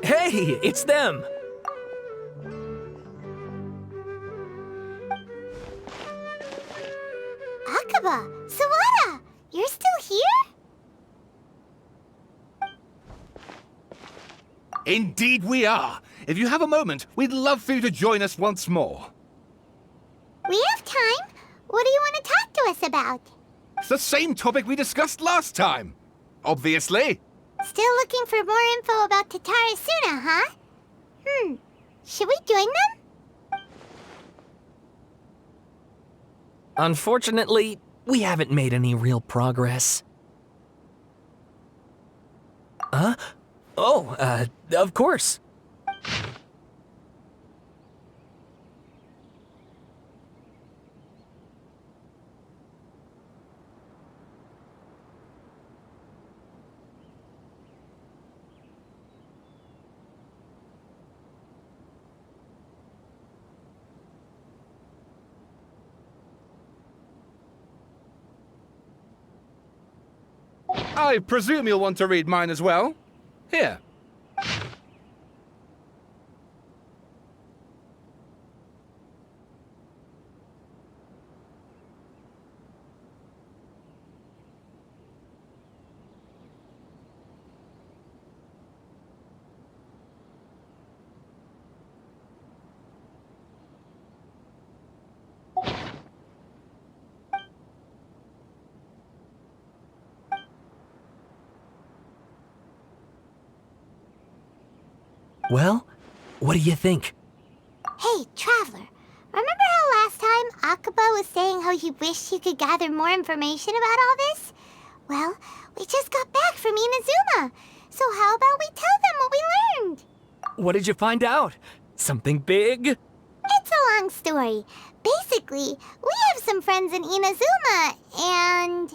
Hey, it's them! Akaba, Sawada, you're still here? Indeed we are. If you have a moment, we'd love for you to join us once more. We have time. What do you want to talk to us about? It's the same topic we discussed last time. Obviously. Still looking for more info about Tatara Suna, huh? Should we join them? Unfortunately, we haven't made any real progress. Huh? Oh, of course. I presume you'll want to read mine as well. Here. Well, what do you think? Hey, Traveler. Remember how last time Akaba was saying how he wished he could gather more information about all this? Well, we just got back from Inazuma. So how about we tell them what we learned? What did you find out? Something big? It's a long story. Basically, we have some friends in Inazuma, and...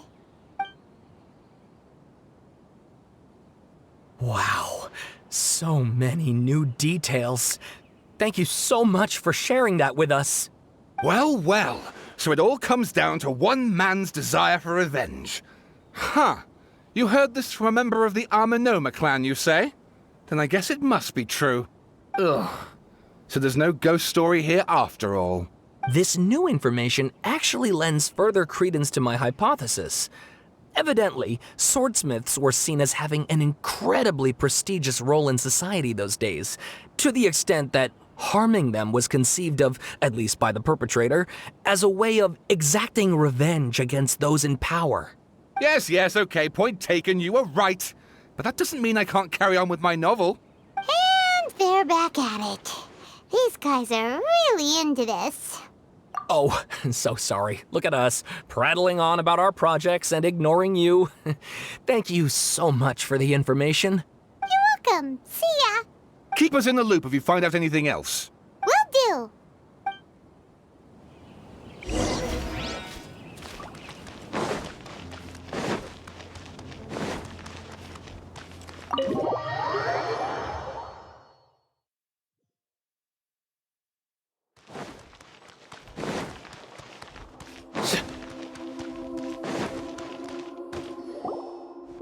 Wow, so many new details. Thank you so much for sharing that with us. Well, well. So it all comes down to one man's desire for revenge. Huh. You heard this from a member of the Amanoma clan, you say? Then I guess it must be true. Ugh. So there's no ghost story here after all. This new information actually lends further credence to my hypothesis. Evidently, swordsmiths were seen as having an incredibly prestigious role in society those days, to the extent that harming them was conceived of, at least by the perpetrator, as a way of exacting revenge against those in power. Yes, okay, point taken, you were right. But that doesn't mean I can't carry on with my novel. And they're back at it. These guys are really into this. Oh, so sorry. Look at us, prattling on about our projects and ignoring you. Thank you so much for the information. You're welcome. See ya. Keep us in the loop if you find out anything else. Will do.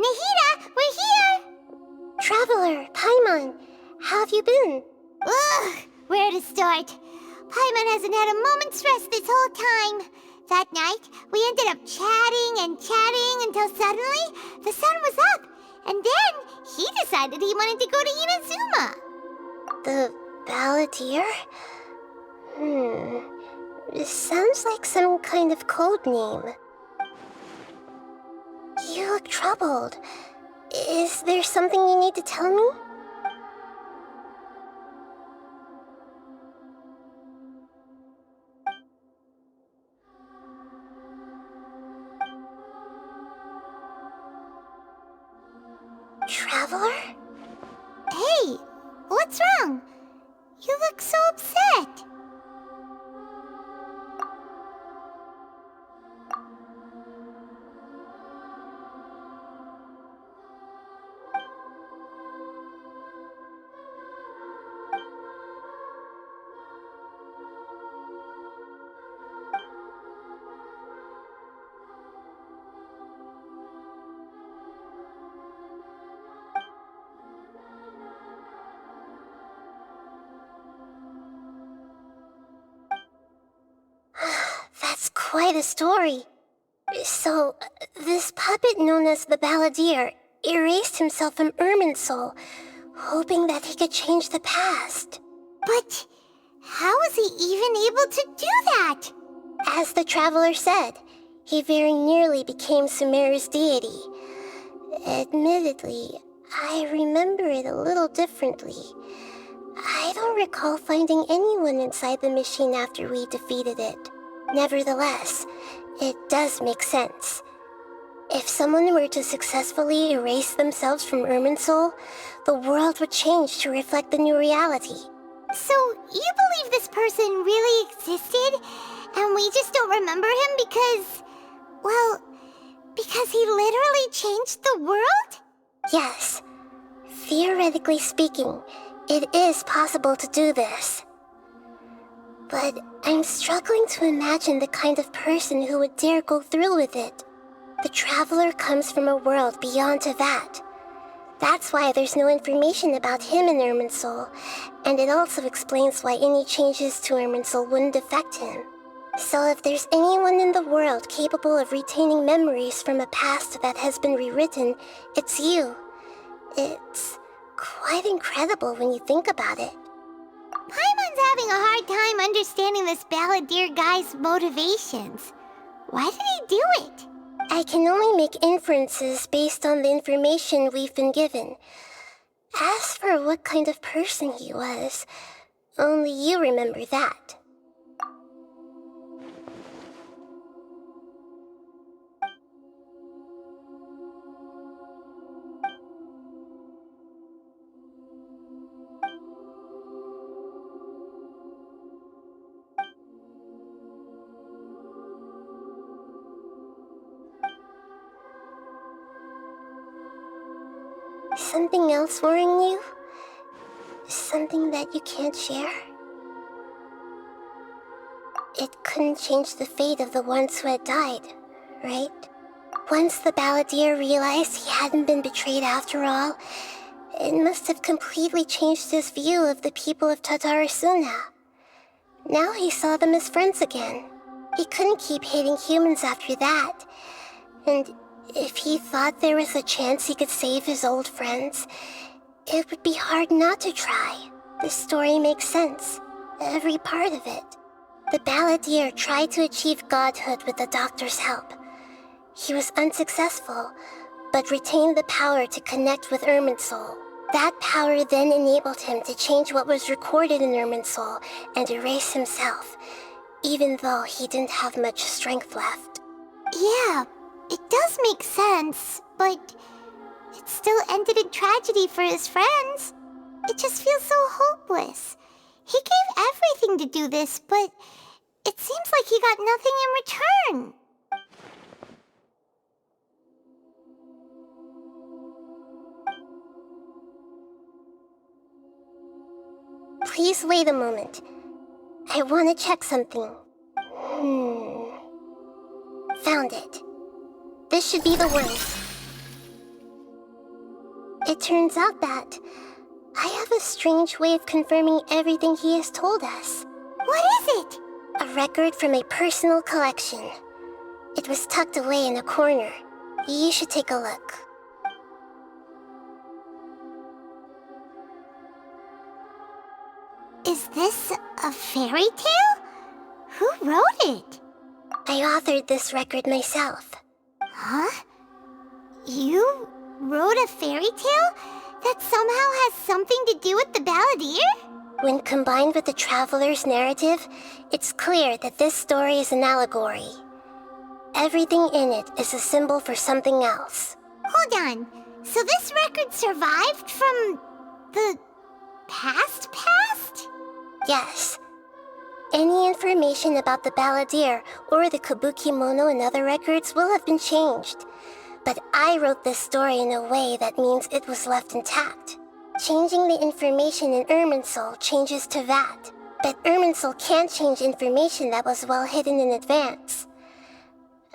Nahida, we're here! Traveler, Paimon, how have you been? Ugh, where to start? Paimon hasn't had a moment's rest this whole time. That night, we ended up chatting and chatting until suddenly the sun was up. And then he decided he wanted to go to Inazuma. The Balladeer? This sounds like some kind of code name. You look troubled. Is there something you need to tell me? Traveler? Hey, what's wrong? You look so upset. quite a story. So, this puppet known as the Balladeer erased himself from Irminsul, hoping that he could change the past. But how was he even able to do that? As the traveler said, he very nearly became Sumeru's deity. Admittedly, I remember it a little differently. I don't recall finding anyone inside the machine after we defeated it. Nevertheless, it does make sense. If someone were to successfully erase themselves from Irminsul, the world would change to reflect the new reality. So, you believe this person really existed, and we just don't remember him because... well, because he literally changed the world? Yes. Theoretically speaking, it is possible to do this. But I'm struggling to imagine the kind of person who would dare go through with it. The traveler comes from a world beyond to that. That's why there's no information about him in Irminsul, and it also explains why any changes to Irminsul wouldn't affect him. So if there's anyone in the world capable of retaining memories from a past that has been rewritten, it's you. It's quite incredible when you think about it. Paimon's having a hard time understanding this Balladeer guy's motivations. Why did he do it? I can only make inferences based on the information we've been given. As for what kind of person he was, only you remember that. Something else worrying you? Something that you can't share? It couldn't change the fate of the ones who had died, right? Once the Balladeer realized he hadn't been betrayed after all, it must have completely changed his view of the people of Tatarasuna. Now he saw them as friends again. He couldn't keep hating humans after that. And if he thought there was a chance he could save his old friends, it would be hard not to try. The story makes sense, every part of it. The Balladeer tried to achieve godhood with the doctor's help. He was unsuccessful, but retained the power to connect with Irminsul. That power then enabled him to change what was recorded in Irminsul and erase himself, even though he didn't have much strength left. Yeah, it does make sense, but it still ended in tragedy for his friends. It just feels so hopeless. He gave everything to do this, but it seems like he got nothing in return. Please wait a moment. I want to check something. Found it. This should be the one. It turns out that I have a strange way of confirming everything he has told us. What is it? A record from a personal collection. It was tucked away in a corner. You should take a look. Is this a fairy tale? Who wrote it? I authored this record myself. Huh? You wrote a fairy tale that somehow has something to do with the Balladeer? When combined with the Traveler's narrative, it's clear that this story is an allegory. Everything in it is a symbol for something else. Hold on. So this record survived from the past? Yes. Any information about the Balladeer or the Kabukimono and other records will have been changed. But I wrote this story in a way that means it was left intact. Changing the information in Irminsul changes to that. But Irminsul can't change information that was well hidden in advance.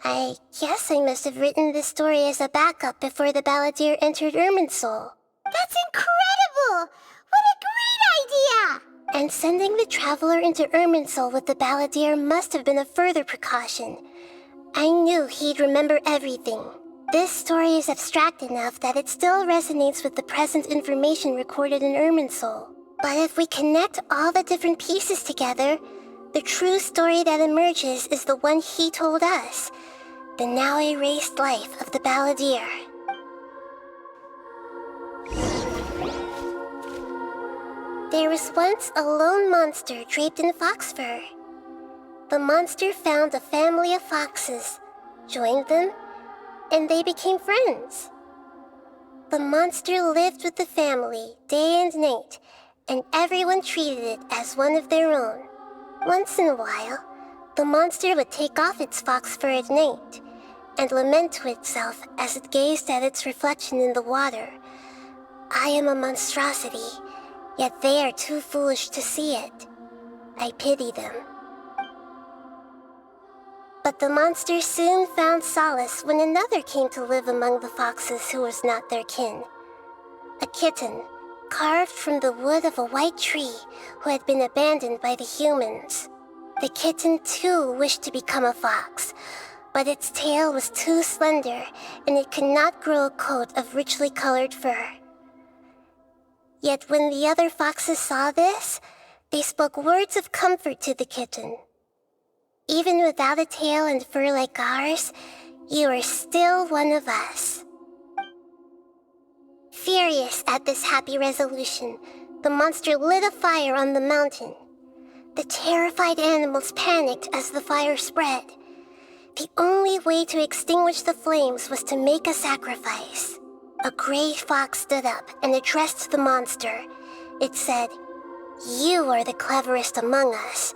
I guess I must have written this story as a backup before the Balladeer entered Irminsul. That's incredible! What a great idea! And sending the traveler into Irminsul with the balladeer must have been a further precaution. I knew he'd remember everything. This story is abstract enough that it still resonates with the present information recorded in Irminsul. But if we connect all the different pieces together, the true story that emerges is the one he told us, the now erased life of the balladeer. There was once a lone monster draped in fox fur. The monster found a family of foxes, joined them, and they became friends. The monster lived with the family day and night, and everyone treated it as one of their own. Once in a while, the monster would take off its fox fur at night and lament to itself as it gazed at its reflection in the water. I am a monstrosity, yet they are too foolish to see it. I pity them. But the monster soon found solace when another came to live among the foxes who was not their kin. A kitten, carved from the wood of a white tree who had been abandoned by the humans. The kitten too wished to become a fox, but its tail was too slender and it could not grow a coat of richly colored fur. Yet when the other foxes saw this, they spoke words of comfort to the kitten. Even without a tail and fur like ours, you are still one of us. Furious at this happy resolution, the monster lit a fire on the mountain. The terrified animals panicked as the fire spread. The only way to extinguish the flames was to make a sacrifice. A gray fox stood up and addressed the monster. It said, "You are the cleverest among us.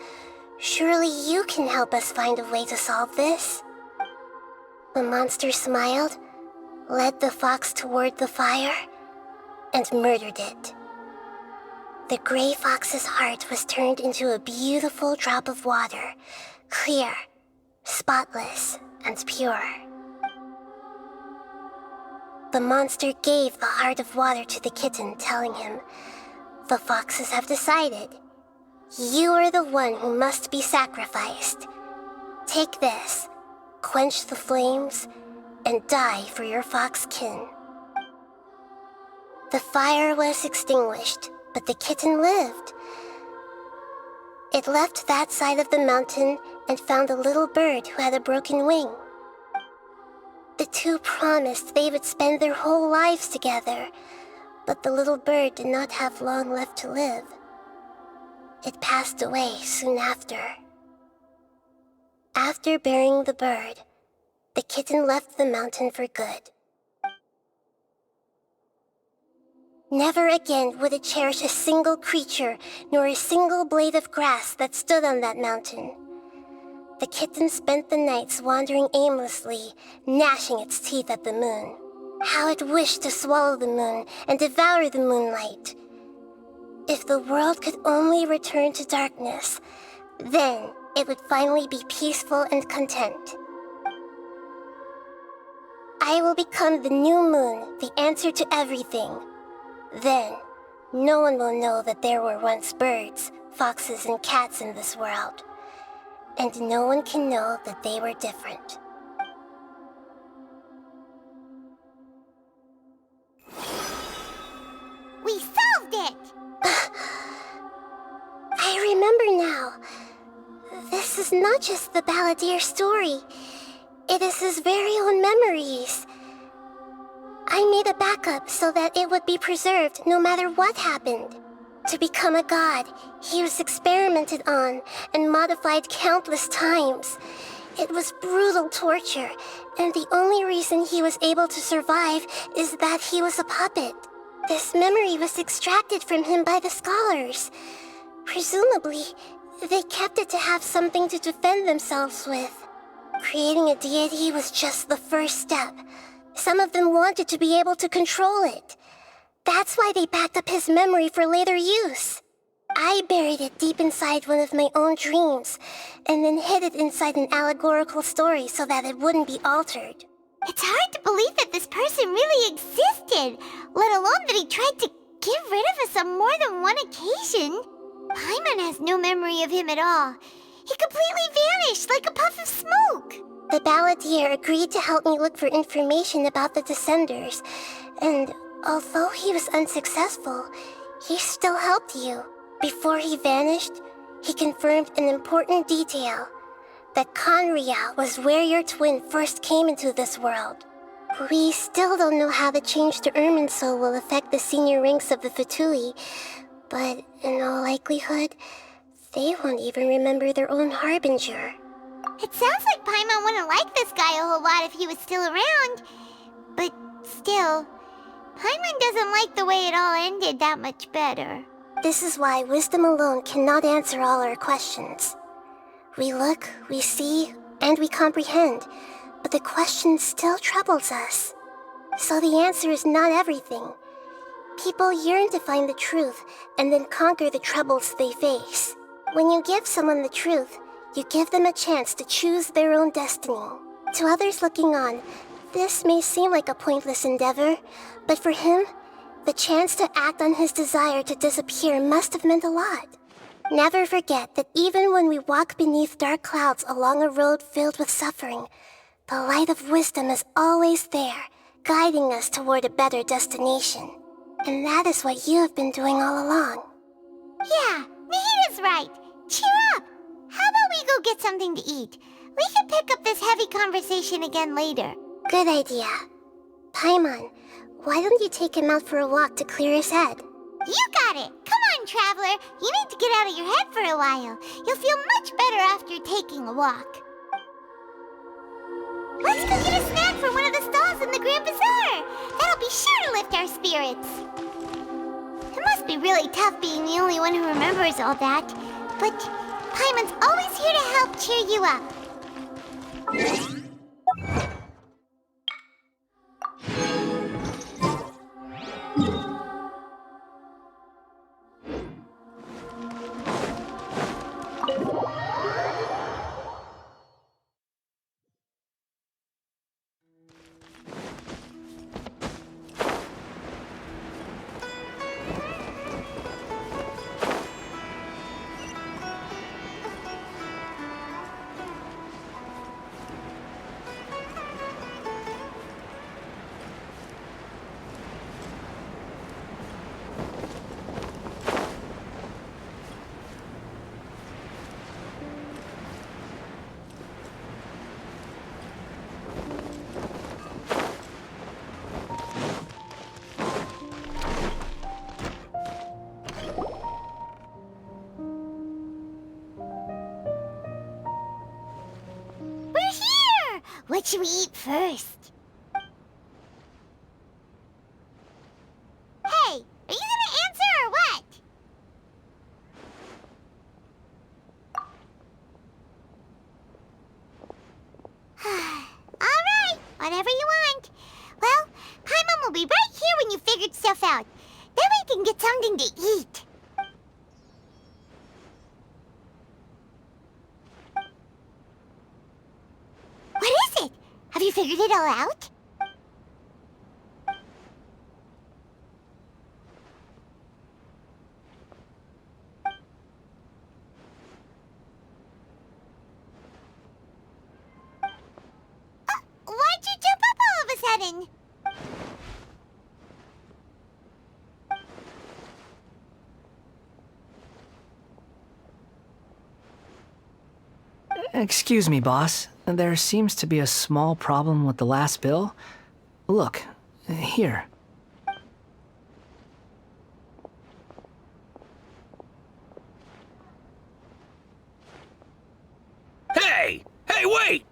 Surely you can help us find a way to solve this." The monster smiled, led the fox toward the fire, and murdered it. The gray fox's heart was turned into a beautiful drop of water, clear, spotless, and pure. The monster gave the heart of water to the kitten, telling him, "The foxes have decided. You are the one who must be sacrificed. Take this, quench the flames, and die for your fox kin." The fire was extinguished, but the kitten lived. It left that side of the mountain and found a little bird who had a broken wing. The two promised they would spend their whole lives together, but the little bird did not have long left to live. It passed away soon after. After burying the bird, the kitten left the mountain for good. Never again would it cherish a single creature, nor a single blade of grass that stood on that mountain. The kitten spent the nights wandering aimlessly, gnashing its teeth at the moon. How it wished to swallow the moon and devour the moonlight. If the world could only return to darkness, then it would finally be peaceful and content. I will become the new moon, the answer to everything. Then, no one will know that there were once birds, foxes, and cats in this world. And no one can know that they were different. We solved it! I remember now. This is not just the balladeer story. It is his very own memories. I made a backup so that it would be preserved no matter what happened. To become a god, he was experimented on and modified countless times. It was brutal torture, and the only reason he was able to survive is that he was a puppet. This memory was extracted from him by the scholars. Presumably, they kept it to have something to defend themselves with. Creating a deity was just the first step. Some of them wanted to be able to control it. That's why they backed up his memory for later use. I buried it deep inside one of my own dreams, and then hid it inside an allegorical story so that it wouldn't be altered. It's hard to believe that this person really existed, let alone that he tried to get rid of us on more than one occasion. Paimon has no memory of him at all. He completely vanished like a puff of smoke. The balladeer agreed to help me look for information about the Descenders, and although he was unsuccessful, he still helped you. Before he vanished, he confirmed an important detail. That Conria was where your twin first came into this world. We still don't know how the change to Irminsul will affect the senior ranks of the Fatui, but in all likelihood, they won't even remember their own Harbinger. It sounds like Paimon wouldn't like this guy a whole lot if he was still around. But still, Paimon doesn't like the way it all ended that much better. This is why wisdom alone cannot answer all our questions. We look, we see, and we comprehend, but the question still troubles us. So the answer is not everything. People yearn to find the truth and then conquer the troubles they face. When you give someone the truth, you give them a chance to choose their own destiny. To others looking on, this may seem like a pointless endeavor, but for him, the chance to act on his desire to disappear must have meant a lot. Never forget that even when we walk beneath dark clouds along a road filled with suffering, the light of wisdom is always there, guiding us toward a better destination. And that is what you have been doing all along. Yeah, Nahita's right. Cheer up. How about we go get something to eat? We can pick up this heavy conversation again later. Good idea. Paimon, why don't you take him out for a walk to clear his head? You got it. Come on, Traveler. You need to get out of your head for a while. You'll feel much better after taking a walk. Let's go get a snack from one of the stalls in the Grand Bazaar. That'll be sure to lift our spirits. It must be really tough being the only one who remembers all that. But Paimon's always here to help cheer you up. What should we eat first? Hey, are you gonna answer or what? Alright, whatever you want. Well, Paimon will be right here when you figured stuff out. Then we can get something to eat. What is it? Have you figured it all out? Why'd you jump up all of a sudden? Excuse me, boss. There seems to be a small problem with the last bill. Look, here. Hey! Hey, wait!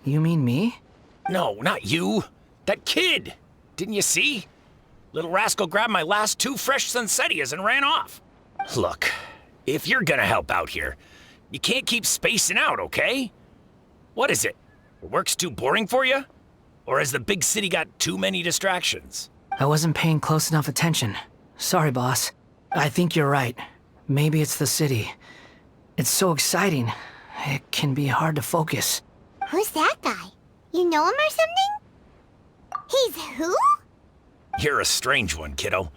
You mean me? No, not you. That kid! Didn't you see? Little rascal grabbed my last 2 fresh Sunsettias and ran off. Look, if you're gonna help out here, you can't keep spacing out, okay? What is it? Work's too boring for you? Or has the big city got too many distractions? I wasn't paying close enough attention. Sorry, boss. I think you're right. Maybe it's the city. It's so exciting. It can be hard to focus. Who's that guy? You know him or something? He's who? You're a strange one, kiddo.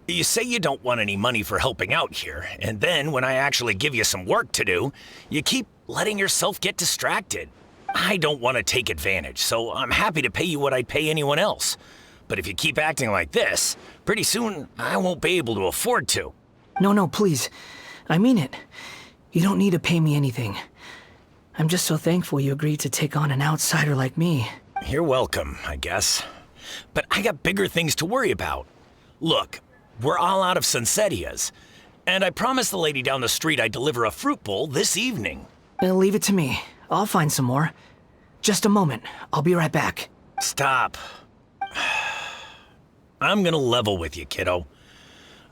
You say you don't want any money for helping out here, and then when I actually give you some work to do, you keep letting yourself get distracted. I don't want to take advantage, so I'm happy to pay you what I'd pay anyone else. But if you keep acting like this, pretty soon I won't be able to afford to. No, please. I mean it. You don't need to pay me anything. I'm just so thankful you agreed to take on an outsider like me. You're welcome, I guess. But I got bigger things to worry about. Look, we're all out of Sunsetias, and I promised the lady down the street I'd deliver a fruit bowl this evening. Leave it to me. I'll find some more. Just a moment. I'll be right back. Stop. I'm gonna level with you, kiddo.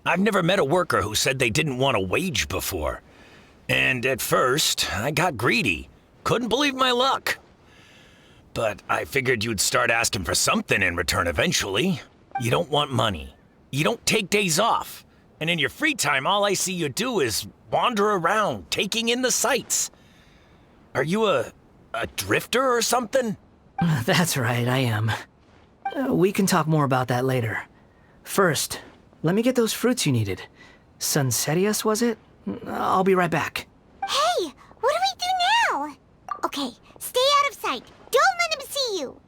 I've never met a worker who said they didn't want a wage before. And at first, I got greedy. Couldn't believe my luck. But I figured you'd start asking for something in return eventually. You don't want money. You don't take days off. And in your free time, all I see you do is wander around, taking in the sights. Are you a drifter or something? That's right, I am. We can talk more about that later. First, let me get those fruits you needed. Sunsetias, was it? I'll be right back. Hey, what do we do now? Okay, stay out of sight. Don't let him see you.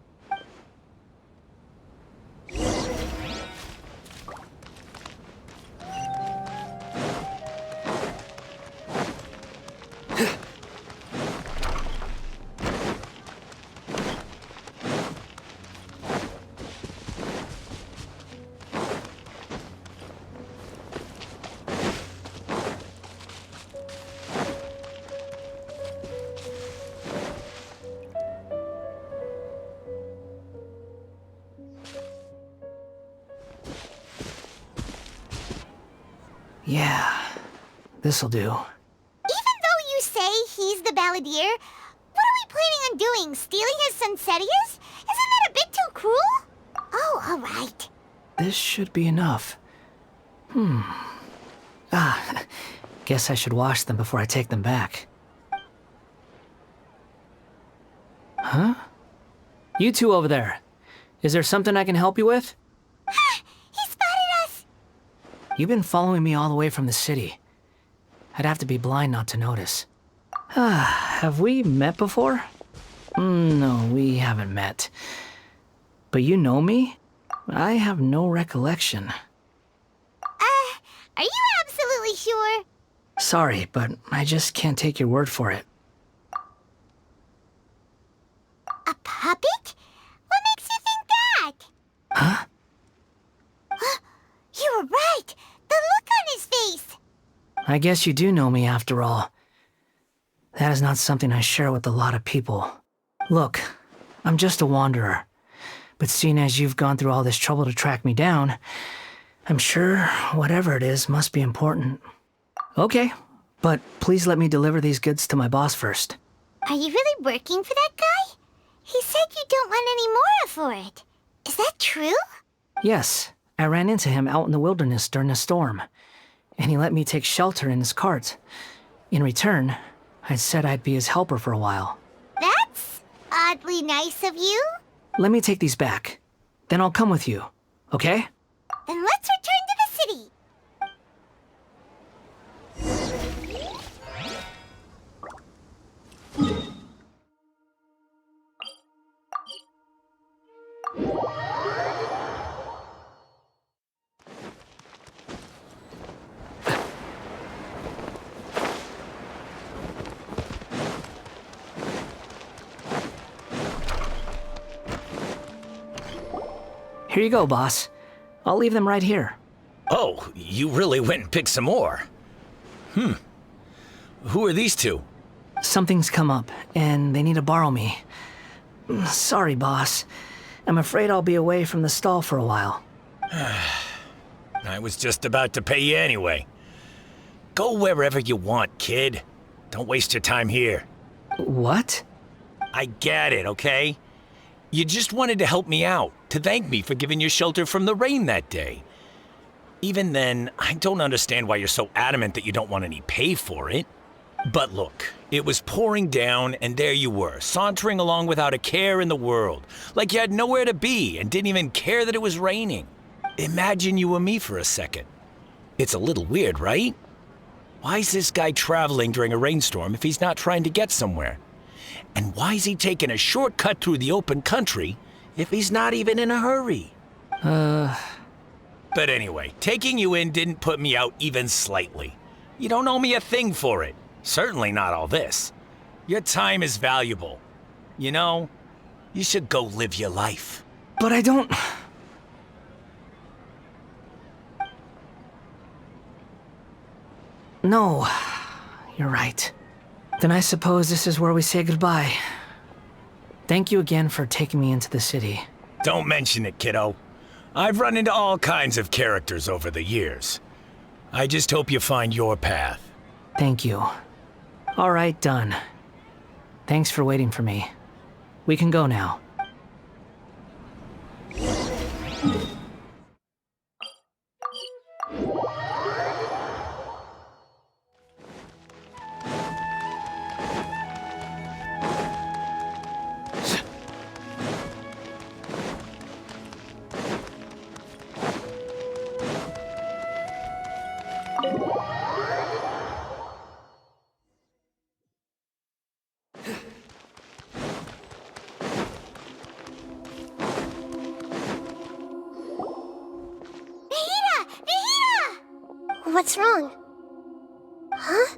Yeah, this'll do. Even though you say he's the balladeer, what are we planning on doing? Stealing his Sunsetias? Isn't that a bit too cruel? Oh, all right. This should be enough. Guess I should wash them before I take them back. Huh? You two over there. Is there something I can help you with? He spotted us. You've been following me all the way from the city. I'd have to be blind not to notice. Have we met before? No, we haven't met. But you know me? I have no recollection. Are you absolutely sure? Sorry, but I just can't take your word for it. A puppet? What makes you think that? Huh? You were right. The look on his face. I guess you do know me after all. That is not something I share with a lot of people. Look, I'm just a wanderer. But seeing as you've gone through all this trouble to track me down, I'm sure whatever it is must be important. Okay, but please let me deliver these goods to my boss first. Are you really working for that guy? He said you don't want any more for it. Is that true? Yes, I ran into him out in the wilderness during a storm, and he let me take shelter in his cart. In return, I said I'd be his helper for a while. That's oddly nice of you. Let me take these back. Then I'll come with you, okay? Then let's return to the city. Here you go, boss. I'll leave them right here. Oh, you really went and picked some more. Who are these two? Something's come up, and they need to borrow me. Sorry, boss. I'm afraid I'll be away from the stall for a while. I was just about to pay you anyway. Go wherever you want, kid. Don't waste your time here. What? I get it, okay? You just wanted to help me out, to thank me for giving you shelter from the rain that day. Even then, I don't understand why you're so adamant that you don't want any pay for it. But look, it was pouring down, and there you were, sauntering along without a care in the world, like you had nowhere to be and didn't even care that it was raining. Imagine you were me for a second. It's a little weird, right? Why is this guy traveling during a rainstorm if he's not trying to get somewhere? And why is he taking a shortcut through the open country if he's not even in a hurry? But anyway, taking you in didn't put me out even slightly. You don't owe me a thing for it. Certainly not all this. Your time is valuable. You know, you should go live your life. But I don't... No, you're right. Then I suppose this is where we say goodbye. Thank you again for taking me into the city. Don't mention it, kiddo. I've run into all kinds of characters over the years. I just hope you find your path. Thank you. All right, done. Thanks for waiting for me. We can go now. What's wrong? Huh?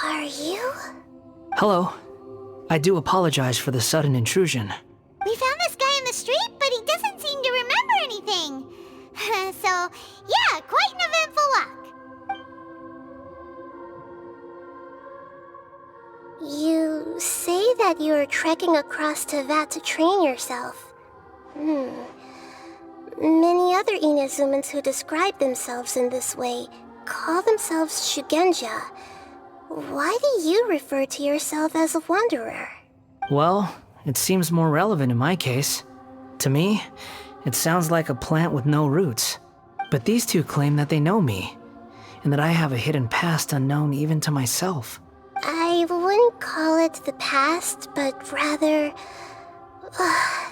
Are you? Hello. I do apologize for the sudden intrusion. We found this guy in the street, but he doesn't seem to remember anything. So, yeah, quite an eventful walk. You say that you're trekking across Teyvat to train yourself. Many other Inazumans who describe themselves in this way call themselves Shugenja. Why do you refer to yourself as a wanderer? Well, it seems more relevant in my case. To me, it sounds like a plant with no roots. But these two claim that they know me, and that I have a hidden past unknown even to myself. I wouldn't call it the past, but rather...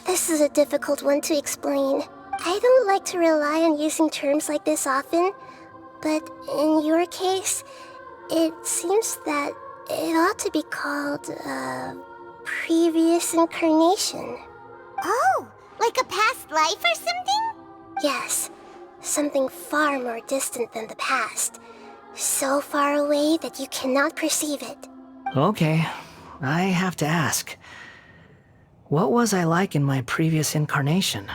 this is a difficult one to explain. I don't like to rely on using terms like this often, but in your case, it seems that it ought to be called previous incarnation. Oh, like a past life or something? Yes, something far more distant than the past. So far away that you cannot perceive it. Okay, I have to ask. What was I like in my previous incarnation?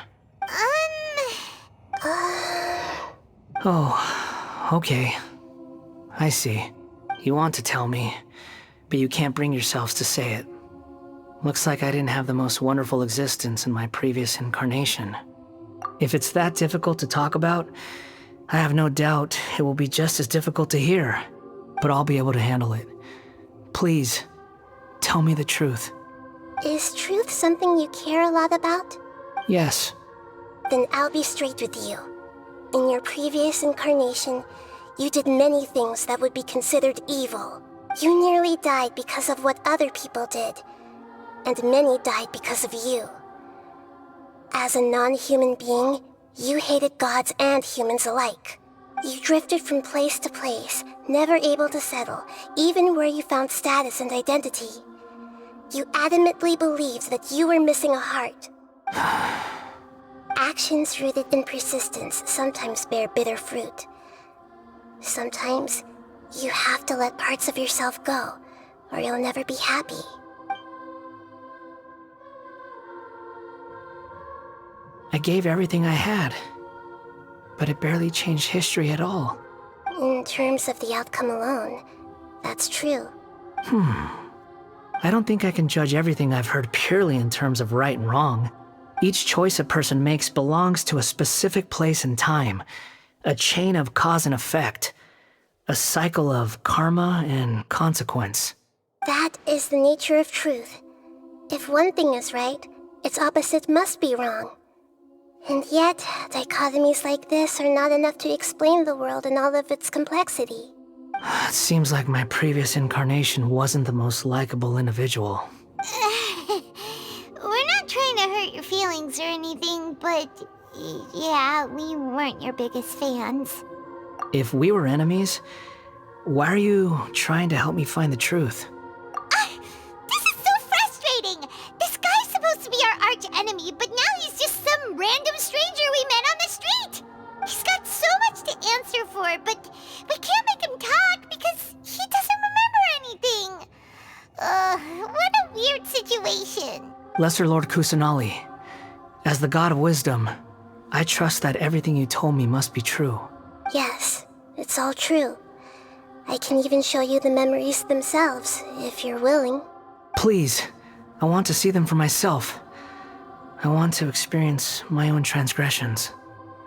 Oh, okay. I see. You want to tell me, but you can't bring yourselves to say it. Looks like I didn't have the most wonderful existence in my previous incarnation. If it's that difficult to talk about, I have no doubt it will be just as difficult to hear, but I'll be able to handle it. Please, tell me the truth. Is truth something you care a lot about? Yes. Then I'll be straight with you. In your previous incarnation, you did many things that would be considered evil. You nearly died because of what other people did, and many died because of you. As a non-human being, you hated gods and humans alike. You drifted from place to place, never able to settle, even where you found status and identity. You adamantly believed that you were missing a heart. Actions rooted in persistence sometimes bear bitter fruit. Sometimes, you have to let parts of yourself go, or you'll never be happy. I gave everything I had, but it barely changed history at all. In terms of the outcome alone, that's true. I don't think I can judge everything I've heard purely in terms of right and wrong. Each choice a person makes belongs to a specific place and time, a chain of cause and effect, a cycle of karma and consequence. That is the nature of truth. If one thing is right, its opposite must be wrong. And yet, dichotomies like this are not enough to explain the world in all of its complexity. It seems like my previous incarnation wasn't the most likable individual. We're not trying to hurt your feelings or anything, but yeah, we weren't your biggest fans. If we were enemies, why are you trying to help me find the truth? This is so frustrating! This guy's supposed to be our arch enemy, but now he's just some random stranger we met on the street! He's got so much to answer for, but we can't make him talk because he doesn't remember anything! What a weird situation. Lesser Lord Kusanali, as the god of wisdom, I trust that everything you told me must be true. Yes, it's all true. I can even show you the memories themselves, if you're willing. Please, I want to see them for myself. I want to experience my own transgressions.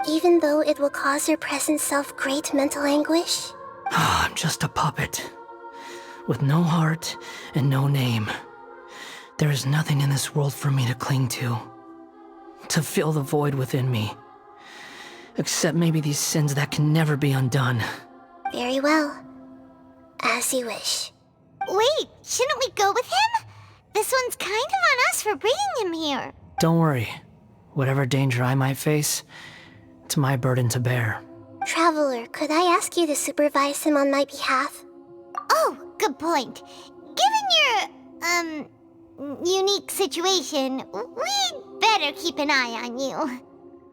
Even though it will cause your present self great mental anguish? I'm just a puppet, with no heart and no name. There is nothing in this world for me to cling to fill the void within me. Except maybe these sins that can never be undone. Very well. As you wish. Wait, shouldn't we go with him? This one's kind of on us for bringing him here. Don't worry. Whatever danger I might face, it's my burden to bear. Traveler, could I ask you to supervise him on my behalf? Oh, good point. Given your, unique situation, we'd better keep an eye on you.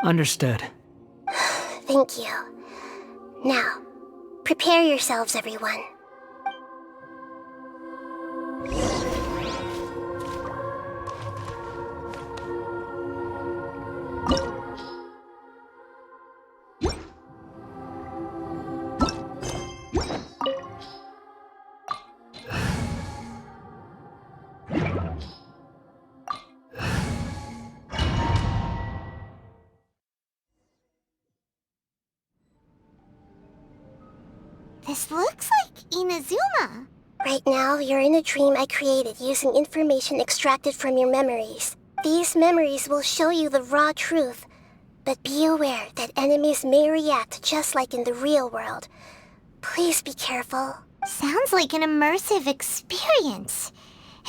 Understood. Thank you. Now, prepare yourselves, everyone. This looks like Inazuma. Right now, you're in a dream I created using information extracted from your memories. These memories will show you the raw truth, but be aware that enemies may react just like in the real world. Please be careful. Sounds like an immersive experience.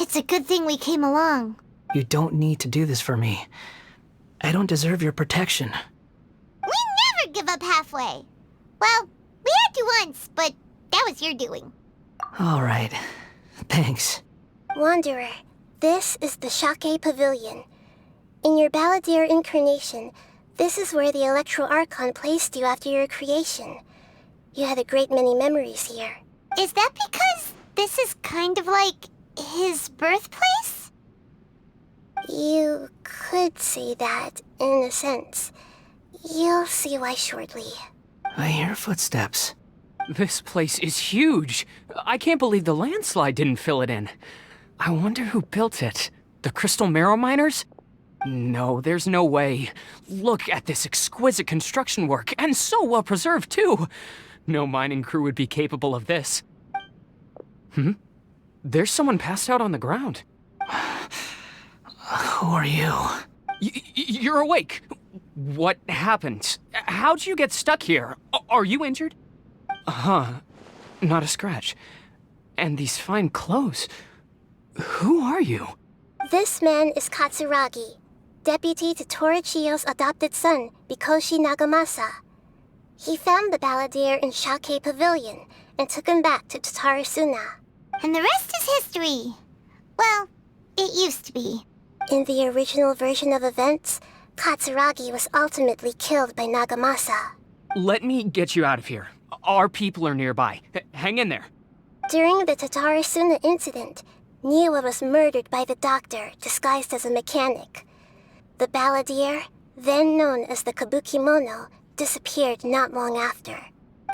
It's a good thing we came along. You don't need to do this for me. I don't deserve your protection. We never give up halfway. Well, we had to once, but that was your doing. All right. Thanks. Wanderer, this is the Shake Pavilion. In your Balladeer incarnation, this is where the Electro Archon placed you after your creation. You had a great many memories here. Is that because this is kind of like his birthplace? You could say that, in a sense. You'll see why shortly. I hear footsteps. This place is huge. I can't believe the landslide didn't fill it in. I wonder who built it. The Crystal Marrow Miners? No, there's no way. Look at this exquisite construction work, and so well preserved, too. No mining crew would be capable of this. There's someone passed out on the ground. Who are you? You're awake. What happened? How'd you get stuck here? Are you injured? Not a scratch. And these fine clothes. Who are you? This man is Katsuragi, deputy to Torichiyo's adopted son, Mikoshi Nagamasa. He found the Balladeer in Shake Pavilion and took him back to Tatarasuna. And the rest is history. Well, it used to be. In the original version of events, Katsuragi was ultimately killed by Nagamasa. Let me get you out of here. Our people are nearby. Hang in there. During the Tatarasuna incident, Niwa was murdered by the doctor disguised as a mechanic. The Balladeer, then known as the Kabukimono, disappeared not long after.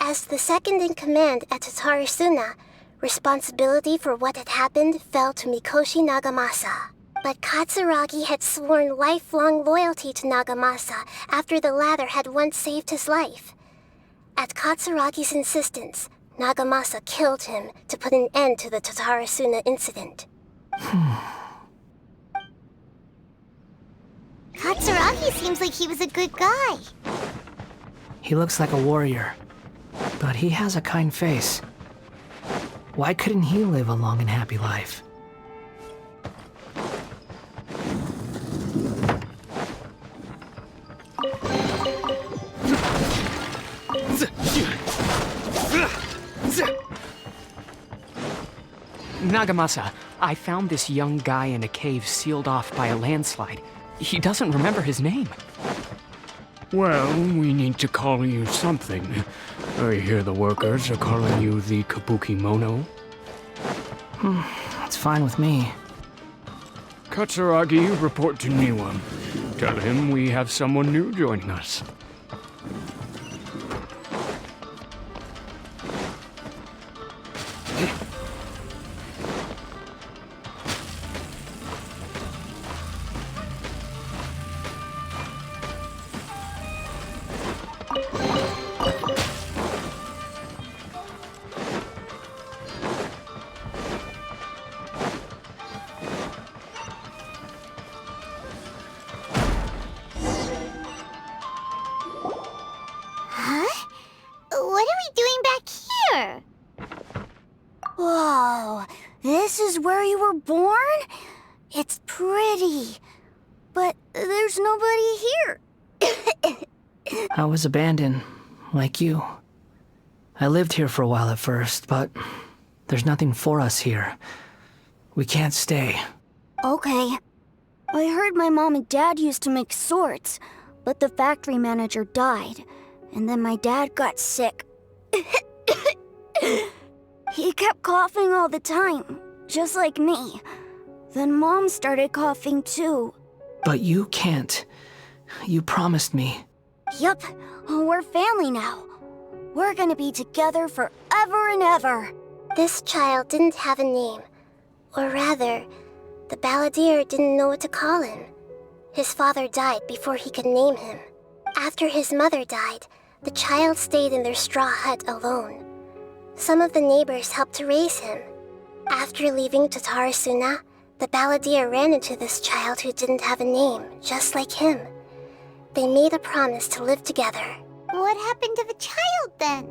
As the second-in-command at Tatarasuna, responsibility for what had happened fell to Mikoshi Nagamasa. But Katsuragi had sworn lifelong loyalty to Nagamasa after the latter had once saved his life. At Katsuragi's insistence, Nagamasa killed him to put an end to the Tatarasuna incident. Katsuragi seems like he was a good guy. He looks like a warrior, but he has a kind face. Why couldn't he live a long and happy life? Nagamasa, I found this young guy in a cave sealed off by a landslide. He doesn't remember his name. Well, we need to call you something. I hear the workers are calling you the Kabukimono. That's fine with me. Katsuragi, report to Niwa. Tell him we have someone new joining us. What are we doing back here? Whoa, this is where you were born? It's pretty, but there's nobody here. I was abandoned, like you. I lived here for a while at first, but there's nothing for us here. We can't stay. Okay. I heard my mom and dad used to make swords, but the factory manager died, and then my dad got sick. He kept coughing all the time, just like me. Then Mom started coughing too. But you can't. You promised me. Yup, we're family now. We're gonna be together forever and ever. This child didn't have a name. Or rather, the balladeer didn't know what to call him. His father died before he could name him. After his mother died, the child stayed in their straw hut alone. Some of the neighbors helped to raise him. After leaving Tatarasuna, the balladeer ran into this child who didn't have a name, just like him. They made a promise to live together. What happened to the child then?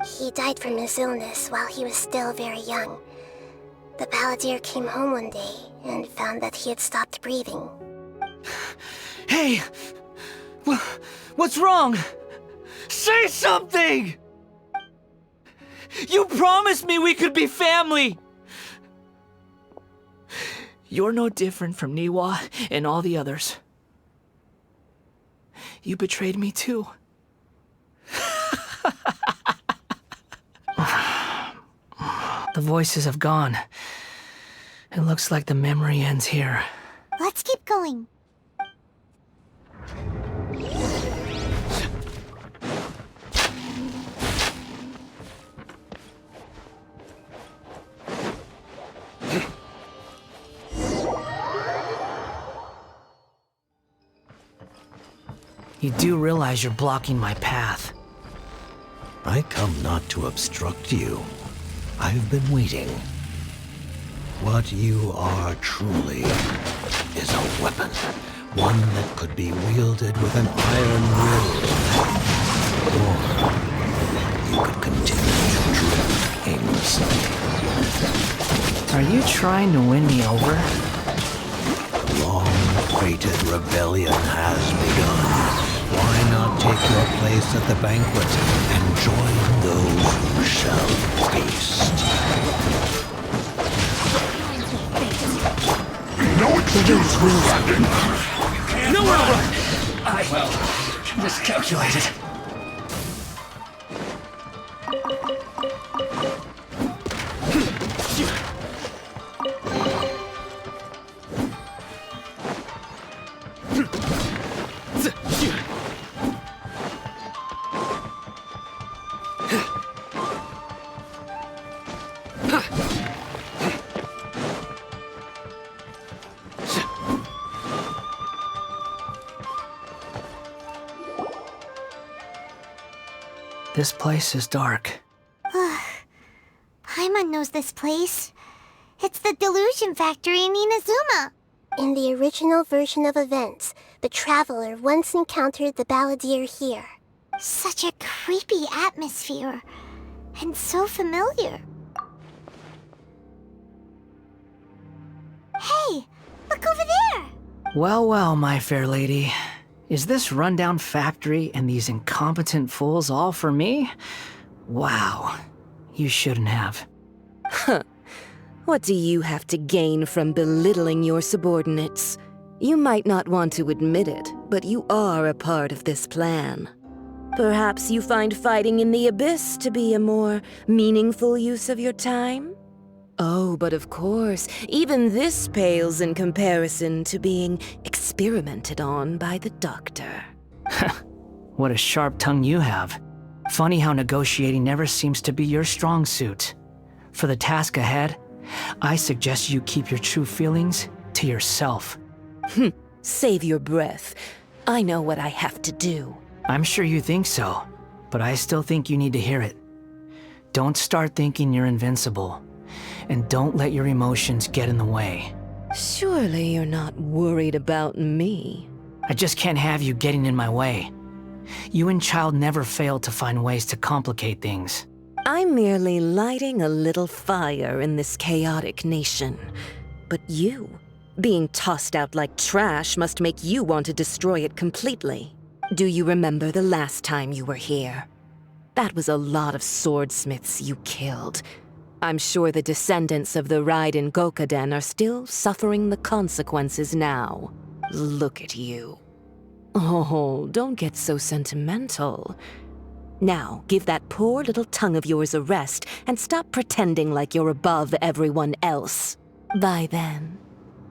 He died from his illness while he was still very young. The balladeer came home one day and found that he had stopped breathing. Hey! What's wrong? Say something! You promised me we could be family! You're no different from Niwa and all the others. You betrayed me too. The voices have gone. It looks like the memory ends here. Let's keep going. You do realize you're blocking my path. I come not to obstruct you. I've been waiting. What you are truly is a weapon. One that could be wielded with an iron will. Or you could continue to drift aimlessly. Are you trying to win me over? The long-fated rebellion has begun. Why not take your place at the banquet and join those who shall feast? No excuse for standing! Nowhere to run! Well, miscalculated. This place is dark. Paimon knows this place. It's the Delusion Factory in Inazuma. In the original version of events, the Traveler once encountered the balladeer here. Such a creepy atmosphere. And so familiar. Hey, look over there! Well, well, my fair lady. Is this rundown factory and these incompetent fools all for me? Wow. You shouldn't have. What do you have to gain from belittling your subordinates? You might not want to admit it, but you are a part of this plan. Perhaps you find fighting in the abyss to be a more meaningful use of your time? Oh, but of course, even this pales in comparison to being experimented on by the doctor. What a sharp tongue you have. Funny how negotiating never seems to be your strong suit. For the task ahead, I suggest you keep your true feelings to yourself. Save your breath. I know what I have to do. I'm sure you think so, but I still think you need to hear it. Don't start thinking you're invincible, and don't let your emotions get in the way. Surely you're not worried about me. I just can't have you getting in my way. You and Child never fail to find ways to complicate things. I'm merely lighting a little fire in this chaotic nation. But you, being tossed out like trash, must make you want to destroy it completely. Do you remember the last time you were here? That was a lot of swordsmiths you killed. I'm sure the descendants of the Raiden Gokaden are still suffering the consequences now. Look at you. Oh, don't get so sentimental. Now, give that poor little tongue of yours a rest and stop pretending like you're above everyone else. Bye then.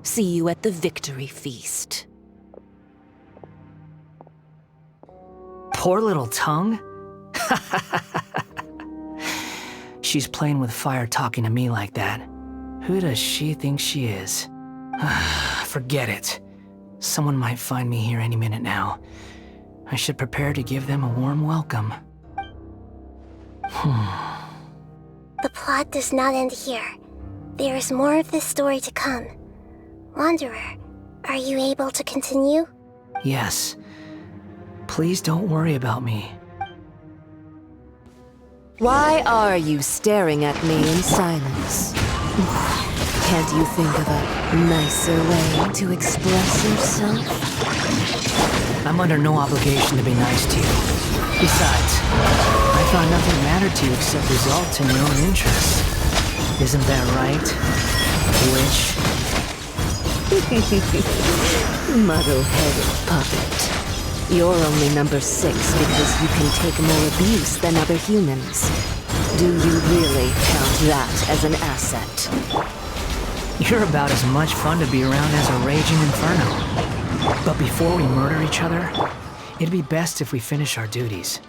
See you at the victory feast. Poor little tongue? She's playing with fire talking to me like that. Who does she think she is? Forget it. Someone might find me here any minute now. I should prepare to give them a warm welcome. The plot does not end here. There is more of this story to come. Wanderer, are you able to continue? Yes. Please don't worry about me. Why are you staring at me in silence? Can't you think of a nicer way to express yourself? I'm under no obligation to be nice to you. Besides, I thought nothing mattered to you except results in your own interests. Isn't that right, witch? Muddle-headed puppet. You're only number 6 because you can take more abuse than other humans. Do you really count that as an asset? You're about as much fun to be around as a raging inferno. But before we murder each other, it'd be best if we finish our duties.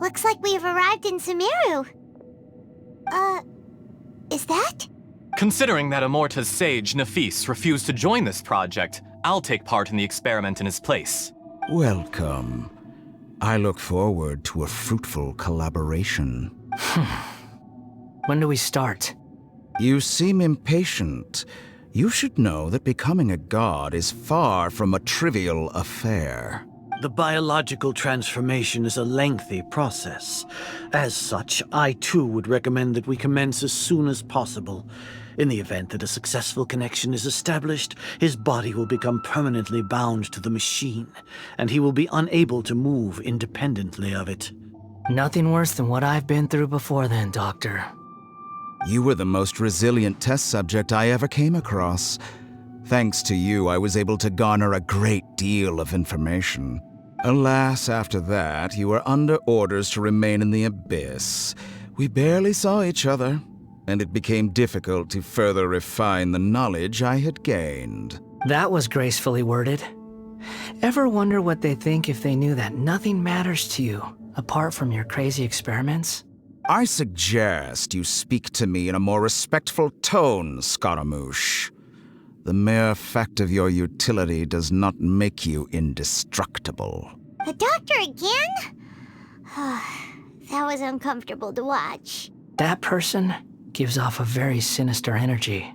Looks like we have arrived in Sumeru. Is that? Considering that Amorta's sage, Nafis, refused to join this project, I'll take part in the experiment in his place. Welcome. I look forward to a fruitful collaboration. When do we start? You seem impatient. You should know that becoming a god is far from a trivial affair. The biological transformation is a lengthy process. As such, I too would recommend that we commence as soon as possible. In the event that a successful connection is established, his body will become permanently bound to the machine, and he will be unable to move independently of it. Nothing worse than what I've been through before then, Doctor. You were the most resilient test subject I ever came across. Thanks to you, I was able to garner a great deal of information. Alas, after that, you were under orders to remain in the abyss. We barely saw each other, and it became difficult to further refine the knowledge I had gained. That was gracefully worded. Ever wonder what they think if they knew that nothing matters to you, apart from your crazy experiments? I suggest you speak to me in a more respectful tone, Scaramouche. The mere fact of your utility does not make you indestructible. The doctor again? That was uncomfortable to watch. That person gives off a very sinister energy.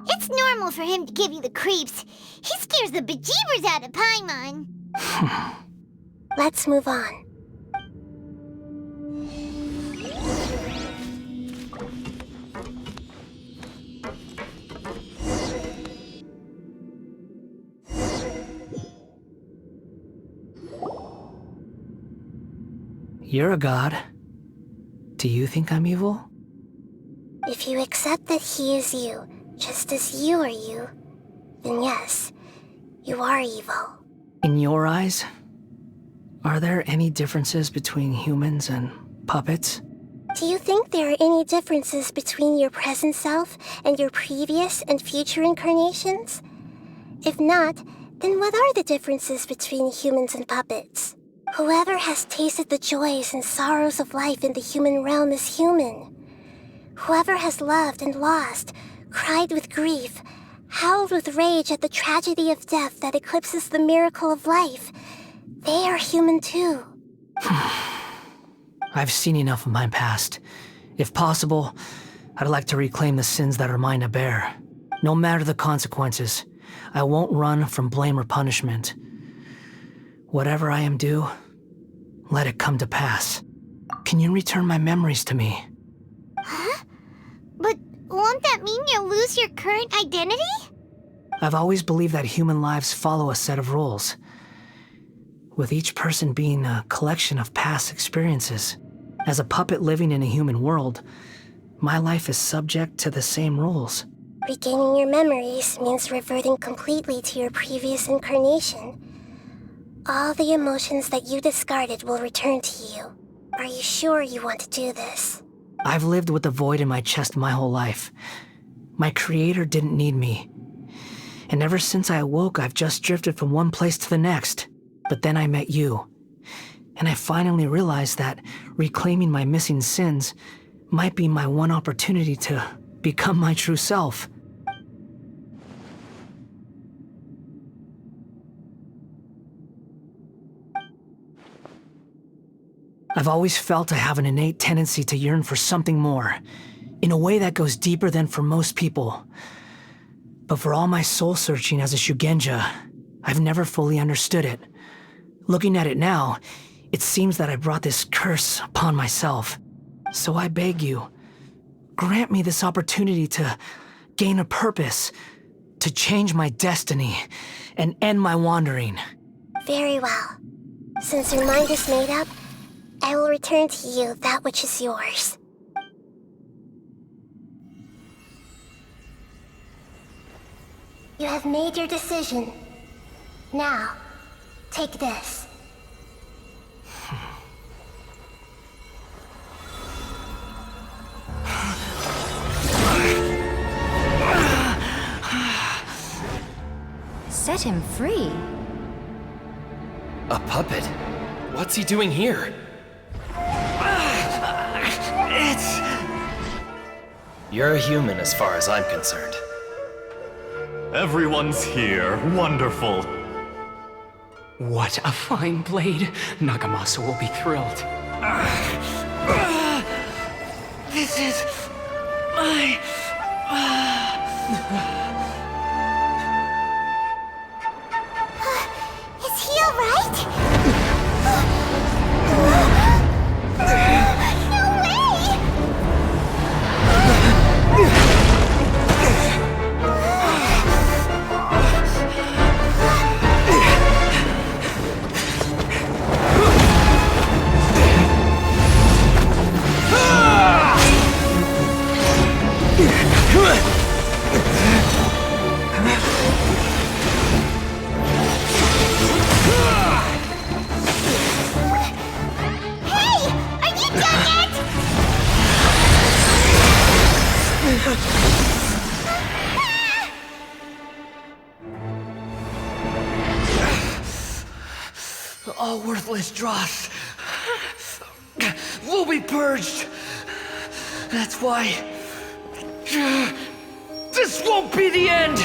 It's normal for him to give you the creeps. He scares the bejeebers out of Paimon. Let's move on. You're a god. Do you think I'm evil? If you accept that he is you, just as you are you, then yes, you are evil. In your eyes, are there any differences between humans and puppets? Do you think there are any differences between your present self and your previous and future incarnations? If not, then what are the differences between humans and puppets? Whoever has tasted the joys and sorrows of life in the human realm is human. Whoever has loved and lost, cried with grief, howled with rage at the tragedy of death that eclipses the miracle of life, they are human too. I've seen enough of my past. If possible, I'd like to reclaim the sins that are mine to bear. No matter the consequences, I won't run from blame or punishment. Whatever I am due, let it come to pass. Can you return my memories to me? Huh? But won't that mean you'll lose your current identity? I've always believed that human lives follow a set of rules, with each person being a collection of past experiences. As a puppet living in a human world, my life is subject to the same rules. Regaining your memories means reverting completely to your previous incarnation. All the emotions that you discarded will return to you. Are you sure you want to do this? I've lived with the void in my chest my whole life. My creator didn't need me. And ever since I awoke, I've just drifted from one place to the next. But then I met you. And I finally realized that reclaiming my missing sins might be my one opportunity to become my true self. I've always felt I have an innate tendency to yearn for something more, in a way that goes deeper than for most people. But for all my soul-searching as a Shugenja, I've never fully understood it. Looking at it now, it seems that I brought this curse upon myself. So I beg you, grant me this opportunity to gain a purpose, to change my destiny, and end my wandering. Very well. Since your mind is made up, I will return to you that which is yours. You have made your decision. Now, take this. Set him free? A puppet? What's he doing here? You're a human as far as I'm concerned. Everyone's here. Wonderful. What a fine blade. Nagamasa will be thrilled. This is my... Is he alright? No way! All worthless dross will be purged. That's why this won't be the end.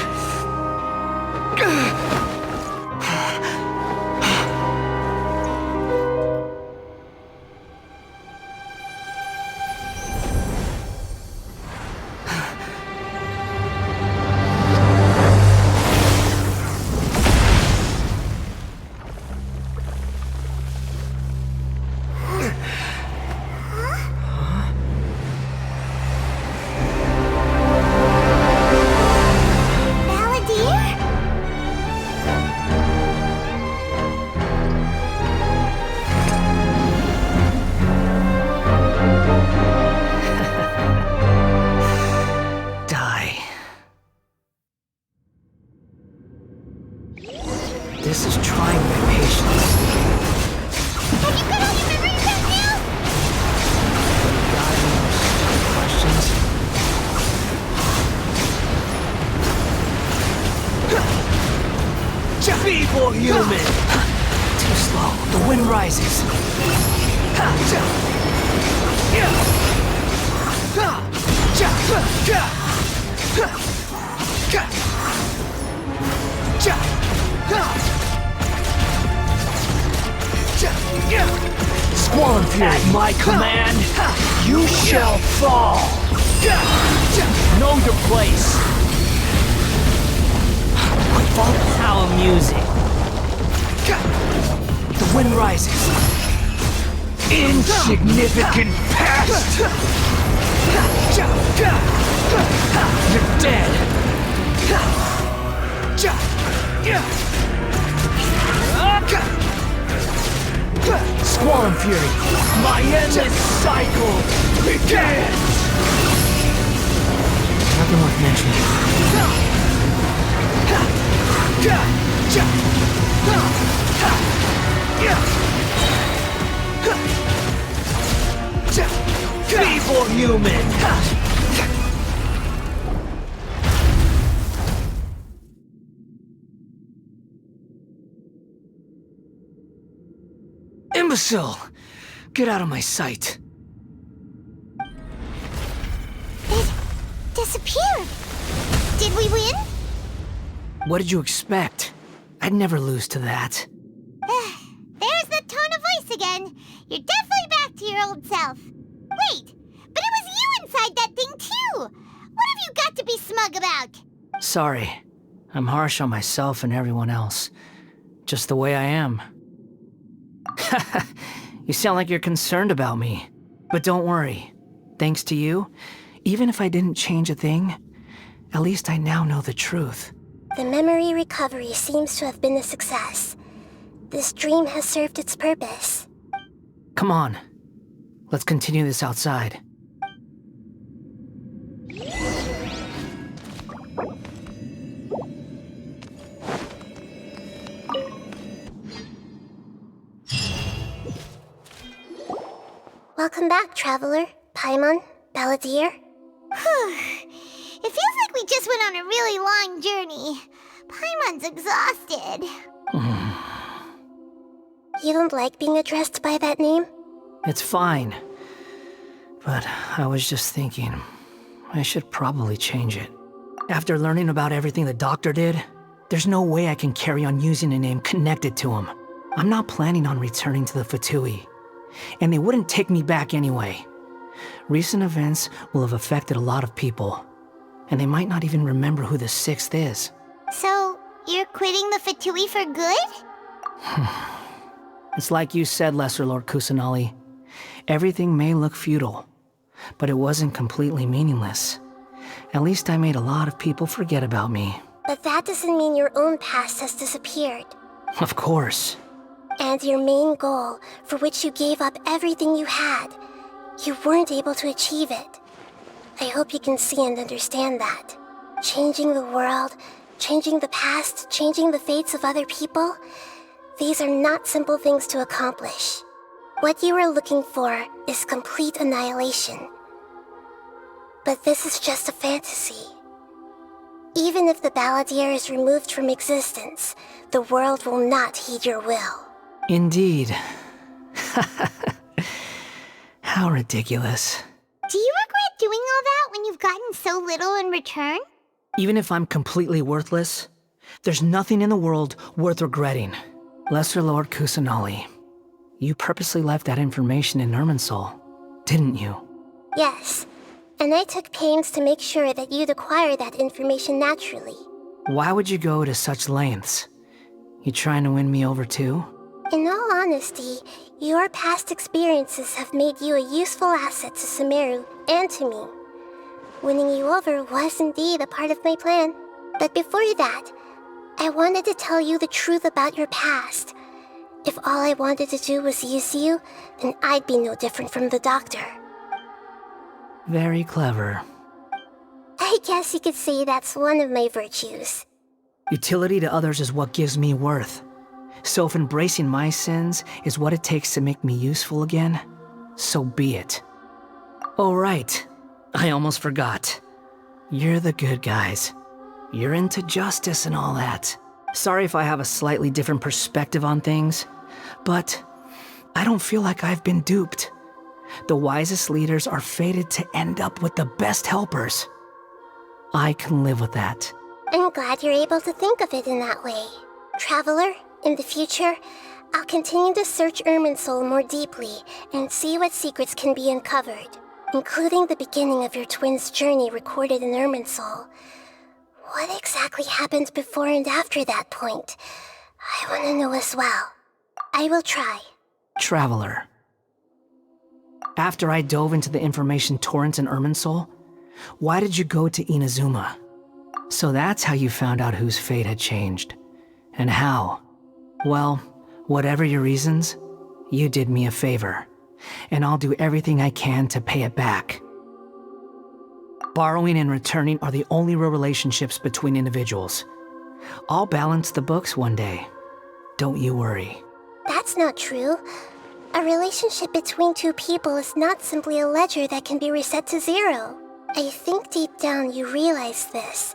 Feeble human! Too slow. The wind rises. Squall and Fury, at my command, you shall fall! Know your place! How amusing. The wind rises. Insignificant pest! You're dead! Squall and Fury, my endless cycle begins! Nothing worth mentioning. Feeble human! Imbecile! Get out of my sight. It disappeared. Did we win? What did you expect? I'd never lose to that. There's the tone of voice again. You're definitely back to your old self. Wait, but it was you inside that thing too! What have you got to be smug about? Sorry. I'm harsh on myself and everyone else. Just the way I am. You sound like you're concerned about me. But don't worry. Thanks to you, even if I didn't change a thing, at least I now know the truth. The memory recovery seems to have been a success. This dream has served its purpose. Come on. Let's continue this outside. Welcome back, Traveler, Paimon, Balladeer. It feels like we just went on a really long journey. Paimon's exhausted. You don't like being addressed by that name? It's fine. But I was just thinking, I should probably change it. After learning about everything the doctor did, there's no way I can carry on using a name connected to him. I'm not planning on returning to the Fatui, and they wouldn't take me back anyway. Recent events will have affected a lot of people, and they might not even remember who the Sixth is. So, you're quitting the Fatui for good? It's like you said, Lesser Lord Kusanali. Everything may look futile, but it wasn't completely meaningless. At least I made a lot of people forget about me. But that doesn't mean your own past has disappeared. Of course. And your main goal, for which you gave up everything you had, you weren't able to achieve it. I hope you can see and understand that. Changing the world, changing the past, changing the fates of other people, these are not simple things to accomplish. What you are looking for is complete annihilation. But this is just a fantasy. Even if the Balladeer is removed from existence, the world will not heed your will. Indeed. How ridiculous. Do you regret doing all that when you've gotten so little in return? Even if I'm completely worthless, there's nothing in the world worth regretting. Lesser Lord Kusanali, you purposely left that information in Irminsul, didn't you? Yes, and I took pains to make sure that you'd acquire that information naturally. Why would you go to such lengths? You trying to win me over too? In all honesty, your past experiences have made you a useful asset to Sumeru and to me. Winning you over was indeed a part of my plan. But before that, I wanted to tell you the truth about your past. If all I wanted to do was use you, then I'd be no different from the doctor. Very clever. I guess you could say that's one of my virtues. Utility to others is what gives me worth. So if embracing my sins is what it takes to make me useful again, so be it. Oh right, I almost forgot. You're the good guys. You're into justice and all that. Sorry if I have a slightly different perspective on things, but I don't feel like I've been duped. The wisest leaders are fated to end up with the best helpers. I can live with that. I'm glad you're able to think of it in that way. Traveler, in the future, I'll continue to search Irminsul more deeply and see what secrets can be uncovered, including the beginning of your twins' journey recorded in Irminsul. What exactly happened before and after that point? I want to know as well. I will try. Traveler. After I dove into the information torrent in Irminsul, why did you go to Inazuma? So that's how you found out whose fate had changed. And how? Well, whatever your reasons, you did me a favor, and I'll do everything I can to pay it back. Borrowing and returning are the only real relationships between individuals. I'll balance the books one day. Don't you worry. That's not true. A relationship between two people is not simply a ledger that can be reset to zero. I think deep down you realize this.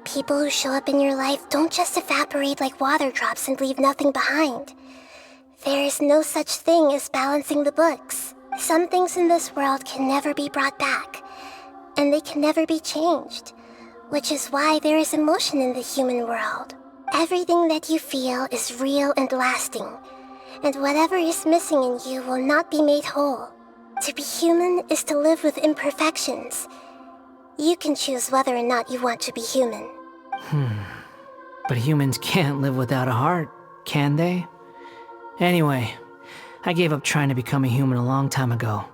People who show up in your life don't just evaporate like water drops and leave nothing behind. There is no such thing as balancing the books. Some things in this world can never be brought back, and they can never be changed, which is why there is emotion in the human world. Everything that you feel is real and lasting, and whatever is missing in you will not be made whole. To be human is to live with imperfections. You can choose whether or not you want to be human. But humans can't live without a heart, can they? Anyway, I gave up trying to become a human a long time ago.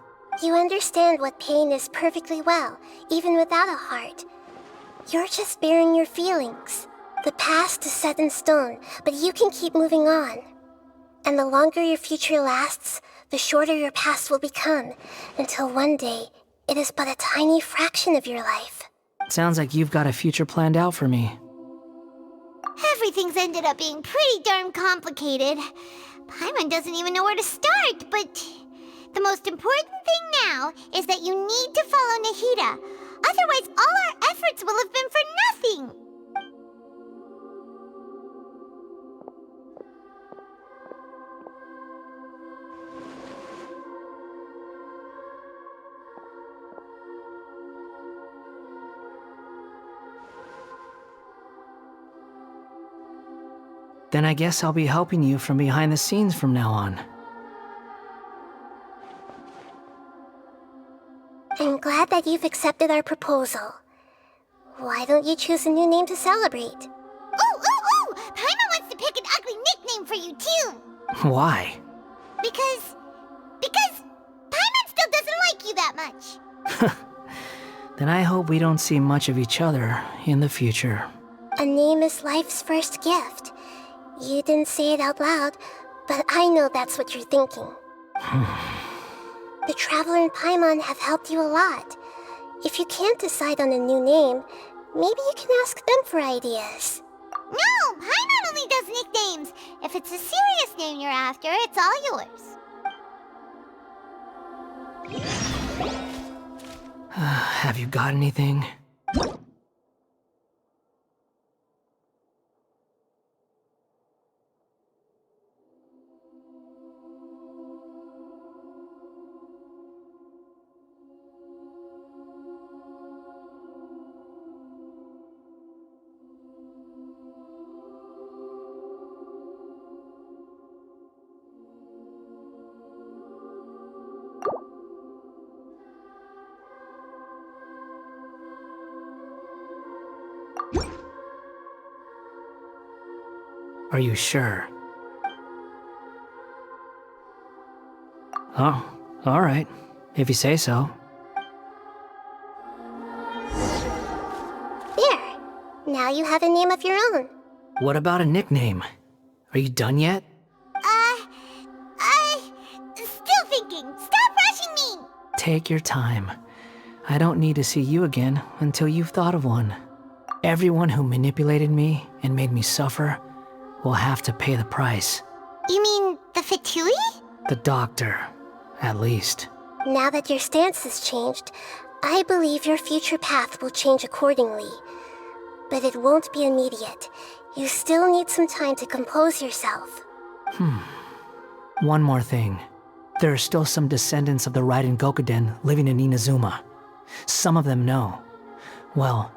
You understand what pain is perfectly well, even without a heart. You're just bearing your feelings. The past is set in stone, but you can keep moving on. And the longer your future lasts, the shorter your past will become, until one day, it is but a tiny fraction of your life. Sounds like you've got a future planned out for me. Everything's ended up being pretty darn complicated. Paimon doesn't even know where to start, but the most important thing now is that you need to follow Nahida. Otherwise, all our efforts will have been for nothing. Then I guess I'll be helping you from behind the scenes from now on. I'm glad that you've accepted our proposal. Why don't you choose a new name to celebrate? Ooh! Paimon wants to pick an ugly nickname for you, too! Why? Because Paimon still doesn't like you that much. Then I hope we don't see much of each other in the future. A name is life's first gift. You didn't say it out loud, but I know that's what you're thinking. The Traveler and Paimon have helped you a lot. If you can't decide on a new name, maybe you can ask them for ideas. No! Paimon only does nicknames! If it's a serious name you're after, it's all yours. Have you got anything? Are you sure? Oh, all right. If you say so. There! Now you have a name of your own. What about a nickname? Are you done yet? Still thinking. Stop rushing me! Take your time. I don't need to see you again until you've thought of one. Everyone who manipulated me and made me suffer will have to pay the price. You mean the Fatui? The doctor, at least. Now that your stance has changed, I believe your future path will change accordingly. But it won't be immediate. You still need some time to compose yourself. One more thing. There are still some descendants of the Raiden Gokuden living in Inazuma. Some of them know. Well,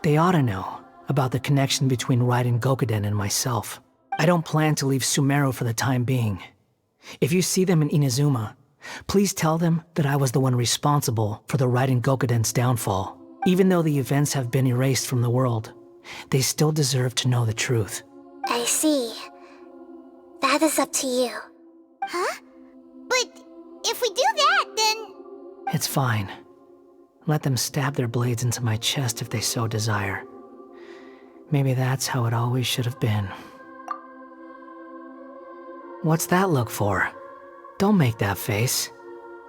they ought to know about the connection between Raiden Gokuden and myself. I don't plan to leave Sumeru for the time being. If you see them in Inazuma, please tell them that I was the one responsible for the Raiden Gokuden's downfall. Even though the events have been erased from the world, they still deserve to know the truth. I see. That is up to you. Huh? But if we do that, then... It's fine. Let them stab their blades into my chest if they so desire. Maybe that's how it always should have been. What's that look for? Don't make that face.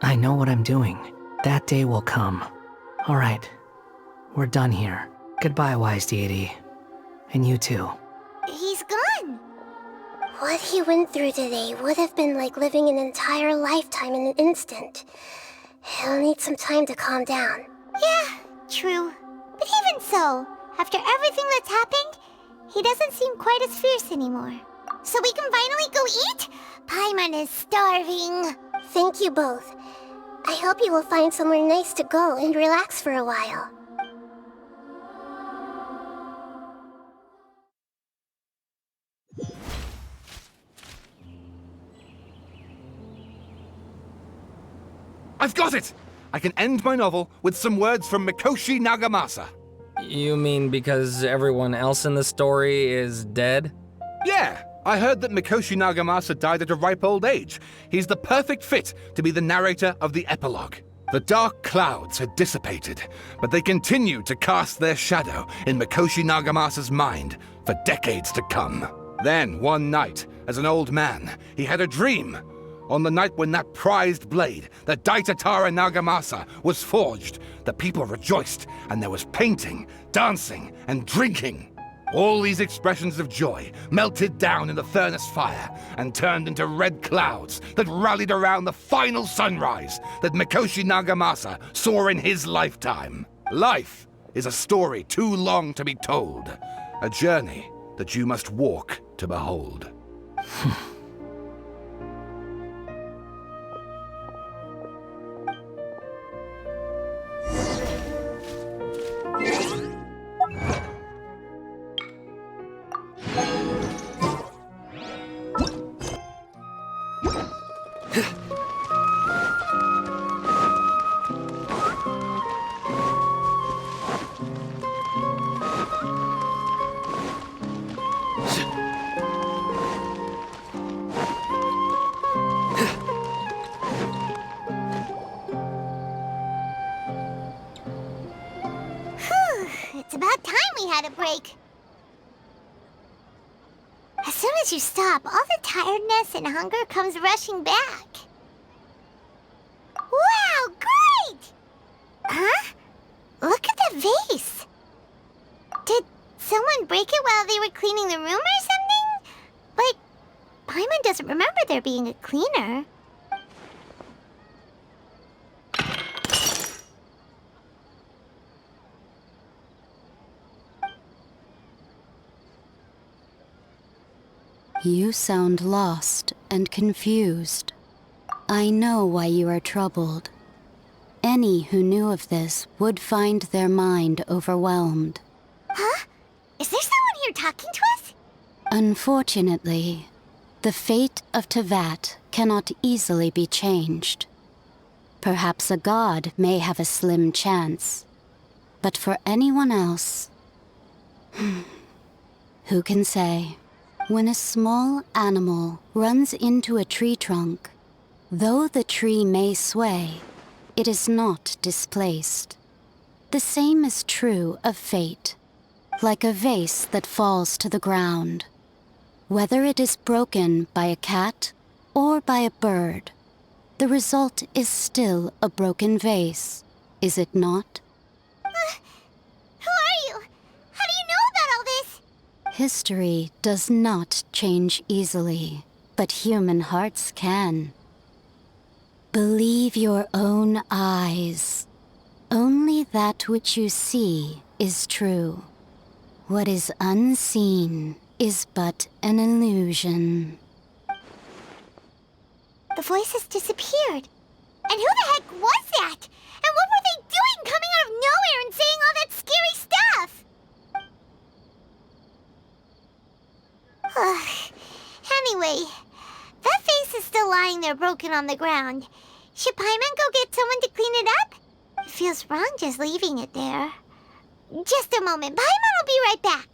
I know what I'm doing. That day will come. Alright. We're done here. Goodbye, wise deity. And you too. He's gone. What he went through today would have been like living an entire lifetime in an instant. He'll need some time to calm down. Yeah, true. But even so, after everything that's happened, he doesn't seem quite as fierce anymore. So we can finally go eat? Paimon is starving. Thank you both. I hope you will find somewhere nice to go and relax for a while. I've got it! I can end my novel with some words from Mikoshi Nagamasa. You mean because everyone else in the story is dead? Yeah, I heard that Mikoshi Nagamasa died at a ripe old age. He's the perfect fit to be the narrator of the epilogue. The dark clouds had dissipated, but they continued to cast their shadow in Mikoshi Nagamasa's mind for decades to come. Then, one night, as an old man, he had a dream. On the night when that prized blade, the Daitatara Nagamasa, was forged, the people rejoiced, and there was painting, dancing, and drinking. All these expressions of joy melted down in the furnace fire and turned into red clouds that rallied around the final sunrise that Mikoshi Nagamasa saw in his lifetime. Life is a story too long to be told, a journey that you must walk to behold. It's about time we had a break. As soon as you stop, all the tiredness and hunger comes rushing back. Wow, great! Huh? Look at the vase. Did someone break it while they were cleaning the room or something? But Paimon doesn't remember there being a cleaner. You sound lost and confused. I know why you are troubled. Any who knew of this would find their mind overwhelmed. Huh? Is there someone here talking to us? Unfortunately, the fate of Tevat cannot easily be changed. Perhaps a god may have a slim chance, but for anyone else, who can say? When a small animal runs into a tree trunk, though the tree may sway, it is not displaced. The same is true of fate, like a vase that falls to the ground. Whether it is broken by a cat or by a bird, the result is still a broken vase, is it not? Who are you? How do you know about all this? History does not change easily, but human hearts can. Believe your own eyes. Only that which you see is true. What is unseen is but an illusion. The voice has disappeared. And who the heck was that? And what were they doing coming out of nowhere and saying all that scary stuff? Anyway, that face is still lying there broken on the ground. Should Paimon go get someone to clean it up? It feels wrong just leaving it there. Just a moment. Paimon will be right back.